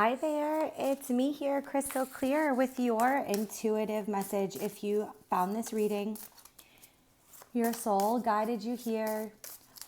Hi there, it's me here, Crystal Clear, with your intuitive message. If you found this reading, your soul guided you here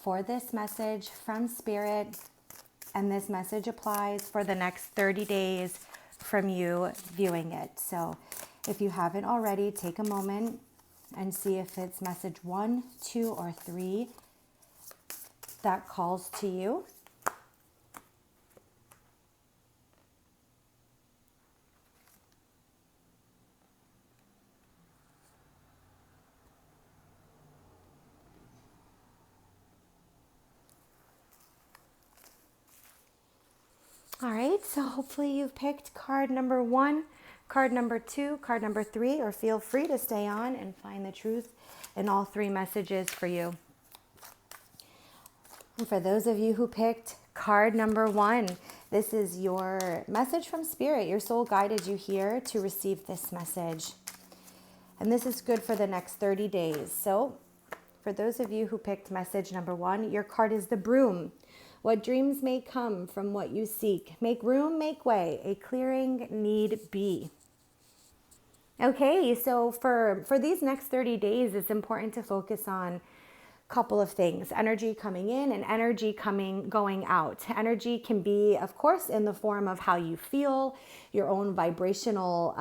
for this message from Spirit, and this message applies for the next 30 days from you viewing it. So if you haven't already, take a moment and see if it's message 1, 2, or 3 that calls to you. All right, so hopefully you've picked card number 1, card number 2, card number 3, or feel free to stay on and find the truth in all 3 messages for you. And for those of you who picked card number 1, this is your message from Spirit. Your soul guided you here to receive this message. And this is good for the next 30 days. So for those of you who picked message number 1, your card is the Broom. What dreams may come from what you seek. Make room, make way. A clearing need be. Okay, so for these next 30 days, it's important to focus on a couple of things. Energy coming in and energy going out. Energy can be, of course, in the form of how you feel, your own vibrational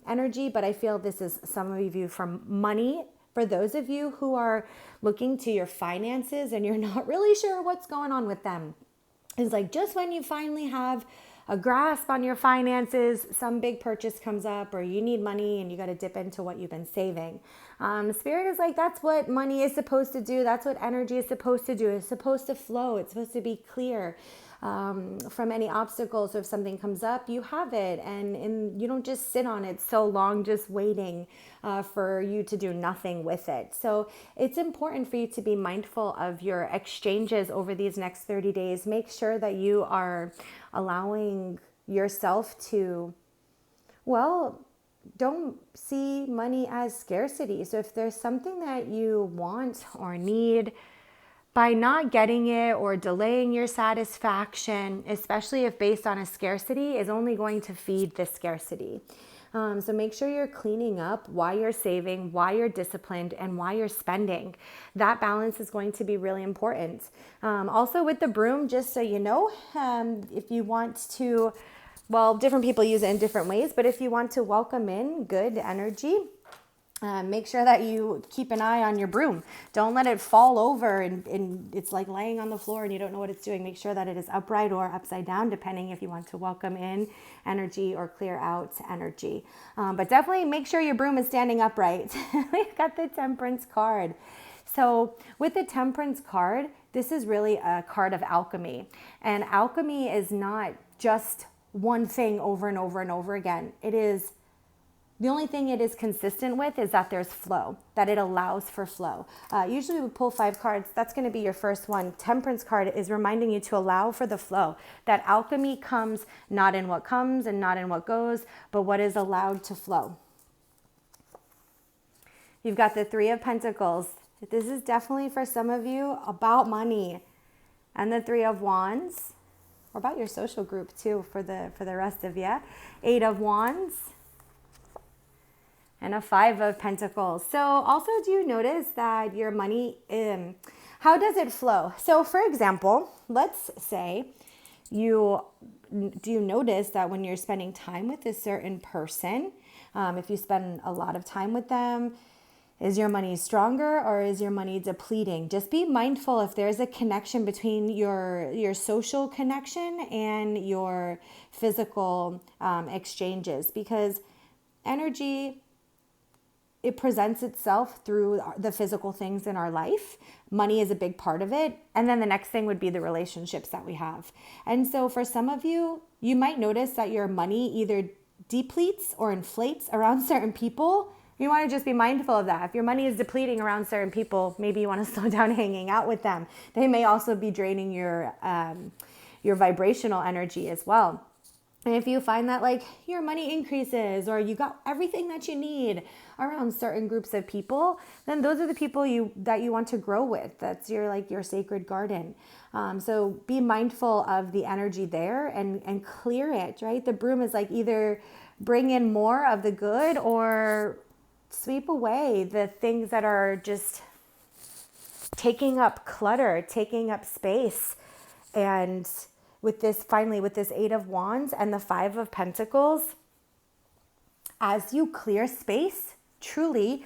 energy, but I feel this is some of you from money. For those of you who are looking to your finances and you're not really sure what's going on with them, it's like just when you finally have a grasp on your finances, some big purchase comes up or you need money and you got to dip into what you've been saving. Spirit is like, that's what money is supposed to do. That's what energy is supposed to do. It's supposed to flow. It's supposed to be clear from any obstacles. So if something comes up, you have it, and you don't just sit on it so long just waiting for you to do nothing with it. So it's important for you to be mindful of your exchanges over these next 30 days. Make sure that you are allowing yourself to, don't see money as scarcity. So if there's something that you want or need, by not getting it or delaying your satisfaction, especially if based on a scarcity, is only going to feed the scarcity. So make sure you're cleaning up why you're saving, why you're disciplined, and why you're spending. That balance is going to be really important. Also with the Broom, just so you know, if you want to, different people use it in different ways, but if you want to welcome in good energy, make sure that you keep an eye on your broom. Don't let it fall over and it's like laying on the floor and you don't know what it's doing. Make sure that it is upright or upside down, depending if you want to welcome in energy or clear out energy. But definitely make sure your broom is standing upright. We've got the Temperance card. So with the Temperance card, this is really a card of alchemy. And alchemy is not just one thing over and over and over again. The only thing it is consistent with is that there's flow, that it allows for flow. Usually we pull 5 cards. That's going to be your first one. Temperance card is reminding you to allow for the flow. That alchemy comes not in what comes and not in what goes, but what is allowed to flow. You've got the 3 of Pentacles. This is definitely for some of you about money. And the 3 of Wands, or about your social group too for the rest of you. 8 of Wands. And a 5 of Pentacles. So also, do you notice that your money, how does it flow? So for example, let's say do you notice that when you're spending time with a certain person, if you spend a lot of time with them, is your money stronger or is your money depleting? Just be mindful if there's a connection between your social connection and your physical exchanges, because energy, it presents itself through the physical things in our life. Money is a big part of it. And then the next thing would be the relationships that we have. And so for some of you, you might notice that your money either depletes or inflates around certain people. You want to just be mindful of that. If your money is depleting around certain people, maybe you want to slow down hanging out with them. They may also be draining your vibrational energy as well. And if you find that like your money increases or you got everything that you need around certain groups of people, then those are the people that you want to grow with. That's your sacred garden. So be mindful of the energy there and clear it, right? The broom is like either bring in more of the good or sweep away the things that are just taking up clutter, taking up space. And with this Eight of Wands and the Five of Pentacles, as you clear space, truly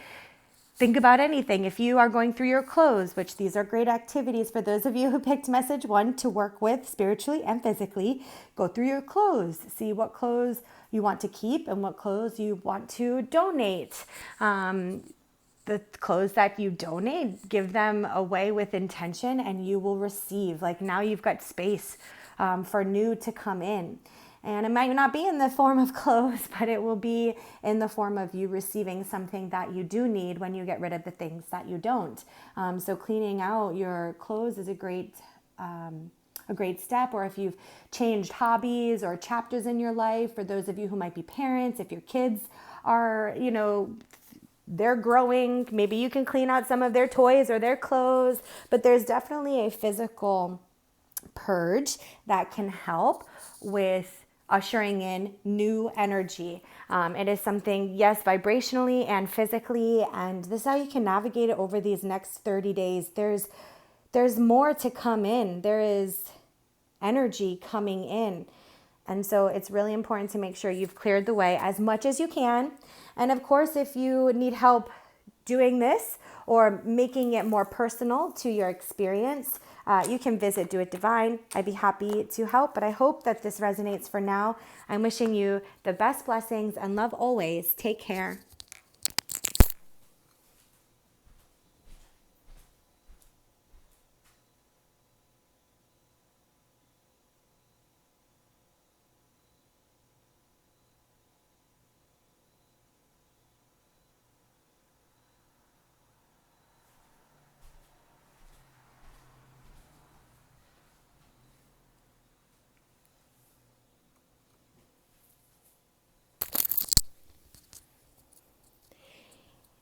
think about anything. If you are going through your clothes, which these are great activities for those of you who picked message 1 to work with spiritually and physically, go through your clothes, see what clothes you want to keep and what clothes you want to donate. The clothes that you donate, give them away with intention and you will receive. Like now you've got space for new to come in. And it might not be in the form of clothes, but it will be in the form of you receiving something that you do need when you get rid of the things that you don't. So cleaning out your clothes is a great step. Or if you've changed hobbies or chapters in your life, for those of you who might be parents, if your kids are, they're growing, maybe you can clean out some of their toys or their clothes, but there's definitely a physical purge that can help with ushering in new energy. It is something, yes, vibrationally and physically, and this is how you can navigate it over these next 30 days. There's more to come in. There is energy coming in. And so it's really important to make sure you've cleared the way as much as you can. And of course, if you need help doing this or making it more personal to your experience, you can visit Do It Divine. I'd be happy to help, but I hope that this resonates for now. I'm wishing you the best blessings and love always. Take care.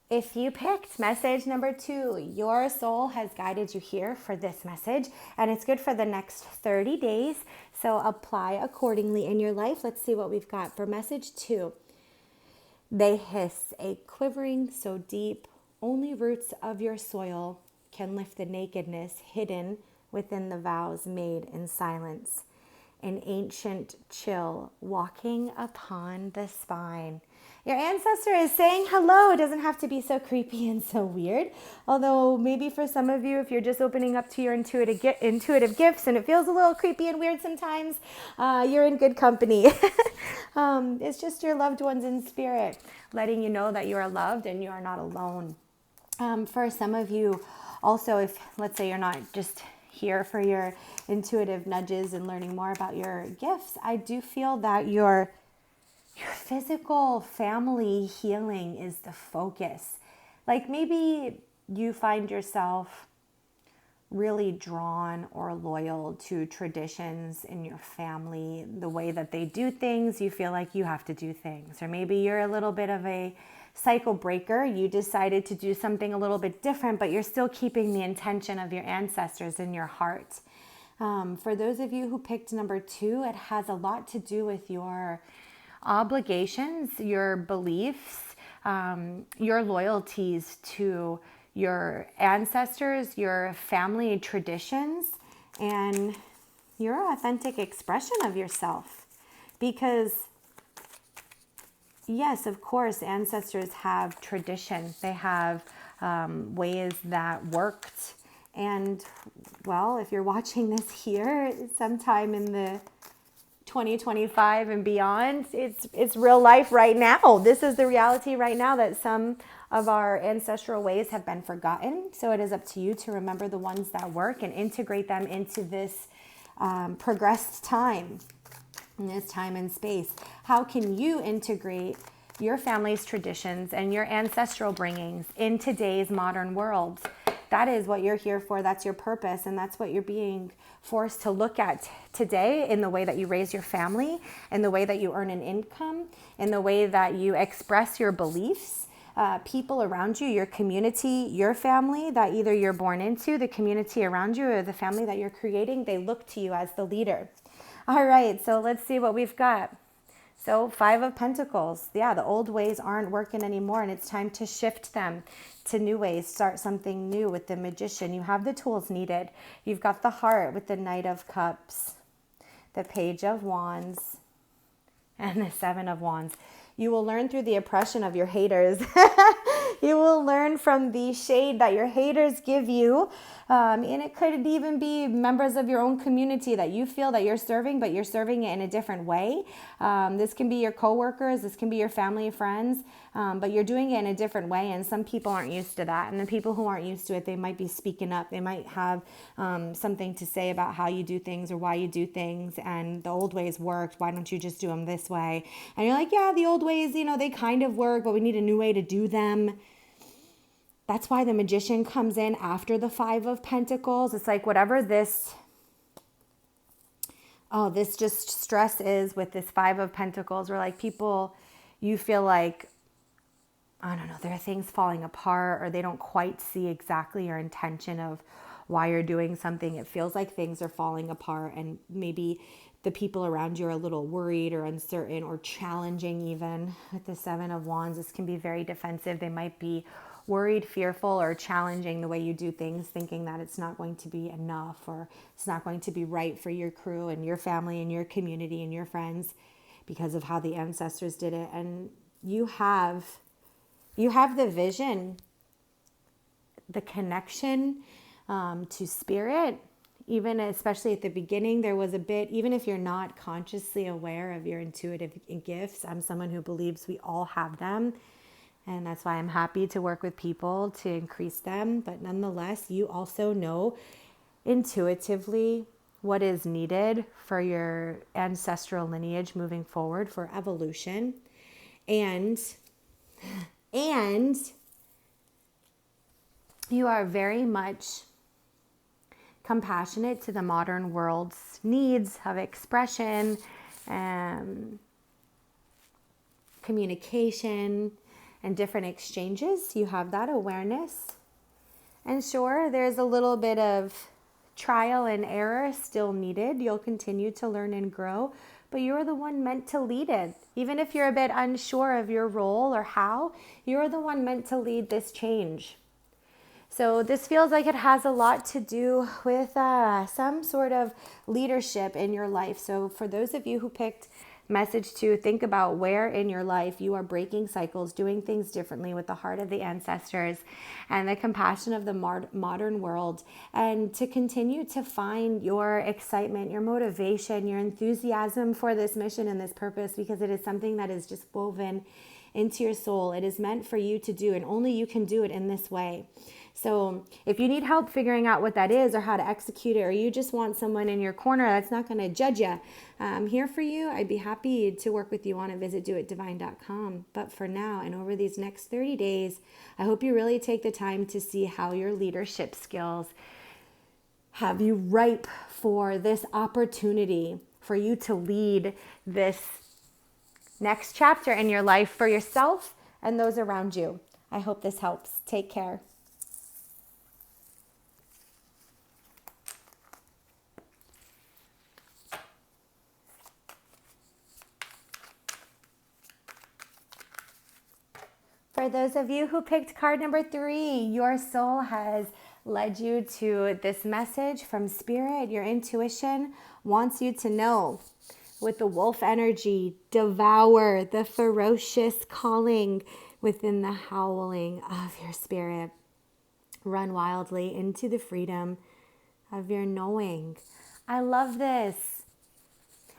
If you picked message number 2, your soul has guided you here for this message, and it's good for the next 30 days. So apply accordingly in your life. Let's see what we've got for message 2. They hiss, a quivering so deep, only roots of your soil can lift the nakedness hidden within the vows made in silence. An ancient chill walking upon the spine. Your ancestor is saying hello. It doesn't have to be so creepy and so weird. Although maybe for some of you, if you're just opening up to your intuitive gifts and it feels a little creepy and weird sometimes, you're in good company. It's just your loved ones in spirit letting you know that you are loved and you are not alone. For some of you also, if let's say you're not just here for your intuitive nudges and learning more about your gifts, I do feel that your physical family healing is the focus. Like maybe you find yourself really drawn or loyal to traditions in your family, the way that they do things, you feel like you have to do things. Or maybe you're a little bit of a cycle breaker. You decided to do something a little bit different, but you're still keeping the intention of your ancestors in your heart. For those of you who picked number 2, it has a lot to do with your obligations, your beliefs, your loyalties to your ancestors, your family traditions, and your authentic expression of yourself. Because yes, of course, ancestors have tradition. They have ways that worked. And well, if you're watching this here sometime in the 2025 and beyond, it's real life right now. This is the reality right now, that some of our ancestral ways have been forgotten. So it is up to you to remember the ones that work and integrate them into this progressed time, in this time and space. How can you integrate your family's traditions and your ancestral bringings in today's modern world? that is what you're here for. That's your purpose. And that's what you're being forced to look at today in the way that you raise your family, in the way that you earn an income, in the way that you express your beliefs. People around you, your community, your family that either you're born into, the community around you, or the family that you're creating, they look to you as the leader. All right, so let's see what we've got. So 5 of Pentacles. Yeah, the old ways aren't working anymore, and it's time to shift them to new ways, start something new with the Magician. You have the tools needed. You've got the Heart with the Knight of Cups, the Page of Wands, and the 7 of Wands. You will learn through the oppression of your haters. You will learn from the shade that your haters give you. And it could even be members of your own community that you feel that you're serving, but you're serving it in a different way. This can be your coworkers. This can be your family, friends. But you're doing it in a different way. And some people aren't used to that. And the people who aren't used to it, they might be speaking up. They might have something to say about how you do things or why you do things. And the old ways worked. Why don't you just do them this way? And you're like, yeah, the old ways, they kind of work, but we need a new way to do them. That's why the Magician comes in after the 5 of Pentacles. It's like whatever this just stress is with this 5 of Pentacles, where like people, you feel like, I don't know, there are things falling apart, or they don't quite see exactly your intention of why you're doing something. It feels like things are falling apart, and maybe the people around you are a little worried or uncertain or challenging even. With the 7 of Wands, this can be very defensive. They might be worried, fearful, or challenging the way you do things, thinking that it's not going to be enough, or it's not going to be right for your crew and your family and your community and your friends because of how the ancestors did it. And you have the vision, the connection to spirit. Even especially at the beginning, there was a bit, even if you're not consciously aware of your intuitive gifts, I'm someone who believes we all have them. And that's why I'm happy to work with people to increase them. But nonetheless, you also know intuitively what is needed for your ancestral lineage moving forward for evolution. And you are very much compassionate to the modern world's needs of expression, communication, and different exchanges. You have that awareness. And sure, there's a little bit of trial and error still needed. You'll continue to learn and grow, but you're the one meant to lead it. Even if you're a bit unsure of your role or how, you're the one meant to lead this change. So this feels like it has a lot to do with some sort of leadership in your life. So for those of you who picked message 2, think about where in your life you are breaking cycles, doing things differently with the heart of the ancestors and the compassion of the modern world, and to continue to find your excitement, your motivation, your enthusiasm for this mission and this purpose, because it is something that is just woven into your soul. It is meant for you to do, and only you can do it in this way. So if you need help figuring out what that is or how to execute it, or you just want someone in your corner that's not going to judge you, I'm here for you. I'd be happy to work with you on it. Visit doitdivine.com. But for now, and over these next 30 days, I hope you really take the time to see how your leadership skills have you ripe for this opportunity for you to lead this next chapter in your life for yourself and those around you. I hope this helps. Take care. For those of you who picked card number 3, your soul has led you to this message from Spirit. Your intuition wants you to know, with the wolf energy, devour the ferocious calling within the howling of your spirit. Run wildly into the freedom of your knowing. I love this.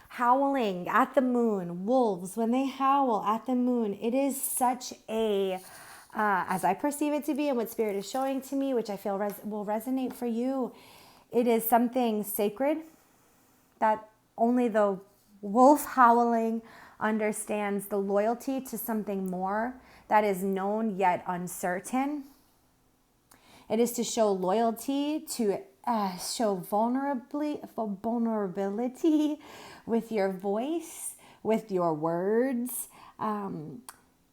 Howling at the moon, wolves, when they howl at the moon, it is such a, as I perceive it to be and what Spirit is showing to me, which I feel will resonate for you, it is something sacred that only the wolf howling understands, the loyalty to something more that is known yet uncertain. It is to show loyalty, to show vulnerability with your voice, with your words. And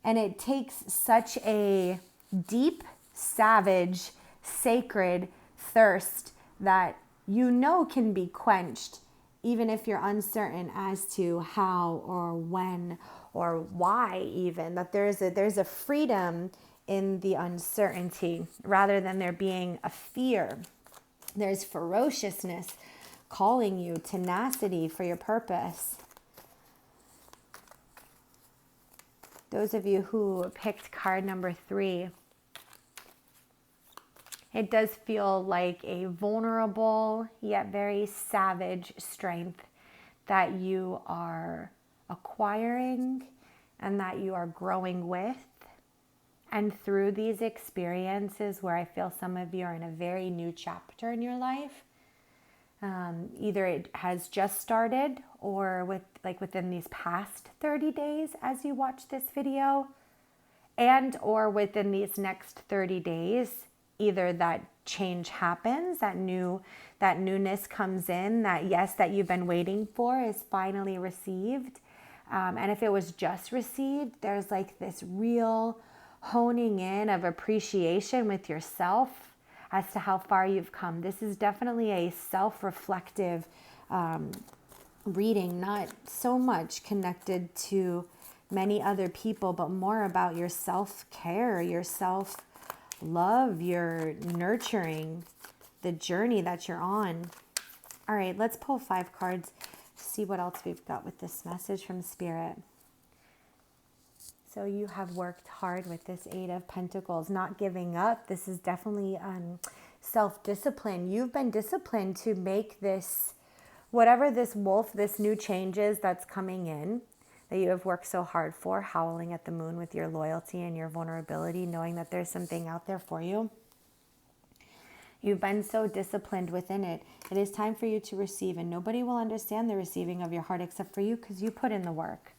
it takes such a deep, savage, sacred thirst that can be quenched, even if you're uncertain as to how or when or why even, that there's a freedom in the uncertainty rather than there being a fear. There's ferociousness calling you, tenacity for your purpose. Those of you who picked card number 3, it does feel like a vulnerable yet very savage strength that you are acquiring and that you are growing with. And through these experiences where I feel some of you are in a very new chapter in your life, either it has just started or within these past 30 days as you watch this video, and or within these next 30 days, either that change happens, that newness comes in, that you've been waiting for is finally received. And if it was just received, there's like this real honing in of appreciation with yourself as to how far you've come. This is definitely a self-reflective reading, not so much connected to many other people, but more about your self-care, your self-love, your nurturing, the journey that you're on. All right, let's pull 5 cards, see what else we've got with this message from Spirit. So you have worked hard with this 8 of Pentacles, not giving up. This is definitely self-discipline. You've been disciplined to make this, whatever this wolf, this new changes that's coming in, that you have worked so hard for, howling at the moon with your loyalty and your vulnerability, knowing that there's something out there for you. You've been so disciplined within it. It is time for you to receive, and nobody will understand the receiving of your heart except for you because you put in the work.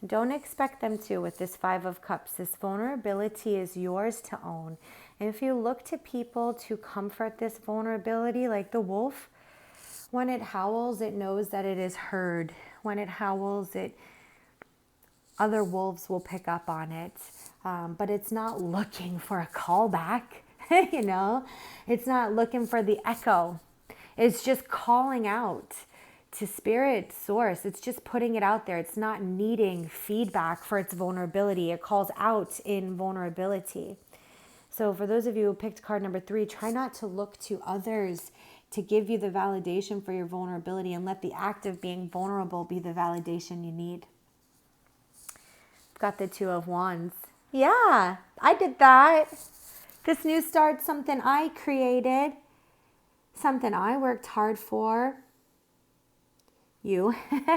Don't expect them to with this 5 of Cups. This vulnerability is yours to own. And if you look to people to comfort this vulnerability, like the wolf, when it howls, it knows that it is heard. When it howls, other wolves will pick up on it. But it's not looking for a callback, It's not looking for the echo. It's just calling out to spirit source. It's just putting it out there. It's not needing feedback for its vulnerability. It calls out in vulnerability. So for those of you who picked card number 3, try not to look to others to give you the validation for your vulnerability, and let the act of being vulnerable be the validation you need. I've got the 2 of Wands. Yeah, I did that. This new start, something I created, something I worked hard for. You,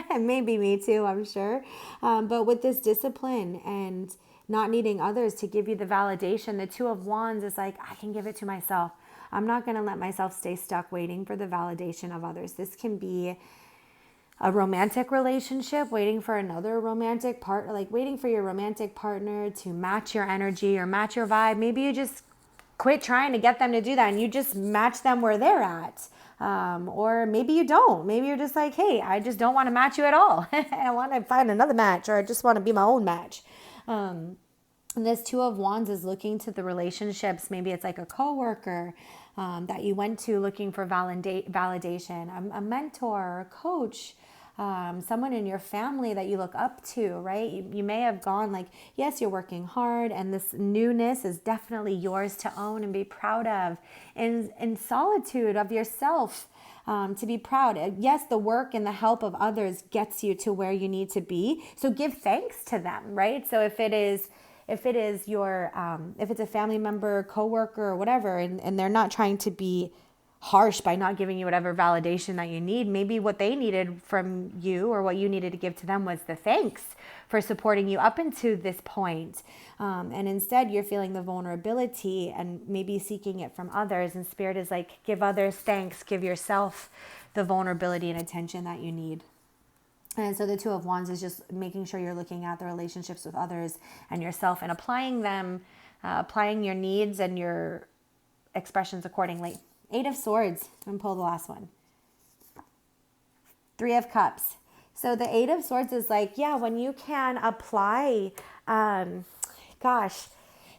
and maybe me too, I'm sure. But with this discipline and not needing others to give you the validation, the 2 of Wands is like, I can give it to myself. I'm not going to let myself stay stuck waiting for the validation of others. This can be a romantic relationship, waiting for another romantic partner, like waiting for your romantic partner to match your energy or match your vibe. Maybe you just quit trying to get them to do that and you just match them where they're at. Or maybe you don't. Maybe you're just like, hey, I just don't want to match you at all. I want to find another match, or I just want to be my own match. And this 2 of Wands is looking to the relationships. Maybe it's like a coworker that you went to looking for validation, a mentor, or a coach, someone in your family that you look up to, right? You may have gone like, yes, you're working hard, and this newness is definitely yours to own and be proud of, in solitude of yourself, to be proud. Yes, the work and the help of others gets you to where you need to be. So give thanks to them, right? So if it is your, if it's a family member, coworker, or whatever, and they're not trying to be harsh by not giving you whatever validation that you need, maybe what they needed from you or what you needed to give to them was the thanks for supporting you up into this point. And instead you're feeling the vulnerability and maybe seeking it from others. And Spirit is like, give others thanks, give yourself the vulnerability and attention that you need. And so the 2 of Wands is just making sure you're looking at the relationships with others and yourself and applying them, applying your needs and your expressions accordingly. 8 of Swords. I'm going to pull the last one. 3 of Cups. So the 8 of Swords is like, yeah, when you can apply,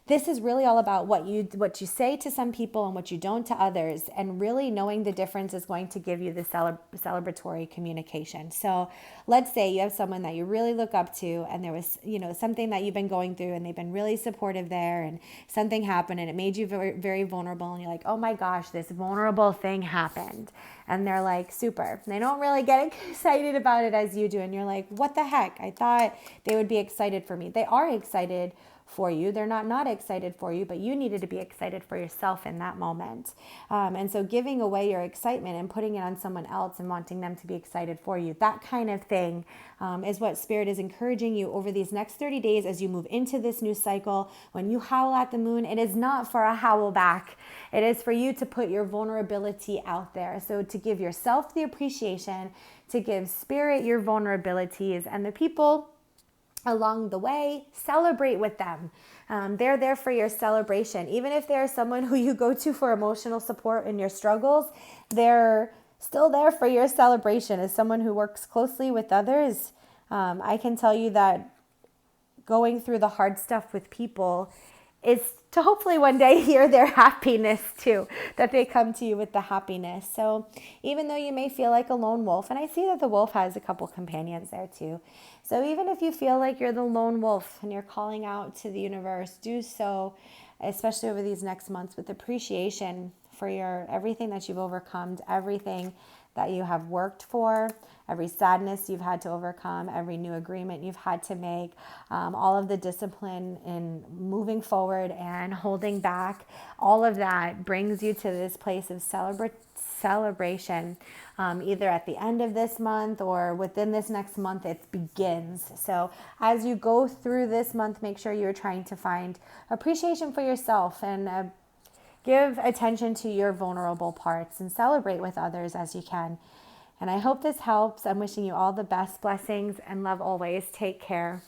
this is really all about what you say to some people and what you don't to others, and really knowing the difference is going to give you the celebratory communication. So let's say you have someone that you really look up to, and there was, something that you've been going through, and they've been really supportive there, and something happened and it made you very, very vulnerable, and you're like, oh my gosh, this vulnerable thing happened. And they're like, super. They don't really get excited about it as you do. And you're like, what the heck? I thought they would be excited for me. They are excited for you. They're not excited for you, but you needed to be excited for yourself in that moment. And so giving away your excitement and putting it on someone else and wanting them to be excited for you, that kind of thing is what Spirit is encouraging you over these next 30 days as you move into this new cycle. When you howl at the moon, it is not for a howl back. It is for you to put your vulnerability out there. So to give yourself the appreciation, to give Spirit your vulnerabilities, and the people along the way, celebrate with them. They're there for your celebration. Even if they're someone who you go to for emotional support in your struggles, they're still there for your celebration. As someone who works closely with others, I can tell you that going through the hard stuff with people is to hopefully one day hear their happiness too, that they come to you with the happiness. So even though you may feel like a lone wolf, and I see that the wolf has a couple companions there too. So even if you feel like you're the lone wolf and you're calling out to the universe, do so, especially over these next months, with appreciation for everything that you've overcome, everything that you have worked for, every sadness you've had to overcome, every new agreement you've had to make, all of the discipline in moving forward and holding back, all of that brings you to this place of celebration, either at the end of this month or within this next month, it begins. So as you go through this month, make sure you're trying to find appreciation for yourself and give attention to your vulnerable parts and celebrate with others as you can. And I hope this helps. I'm wishing you all the best blessings and love always. Take care.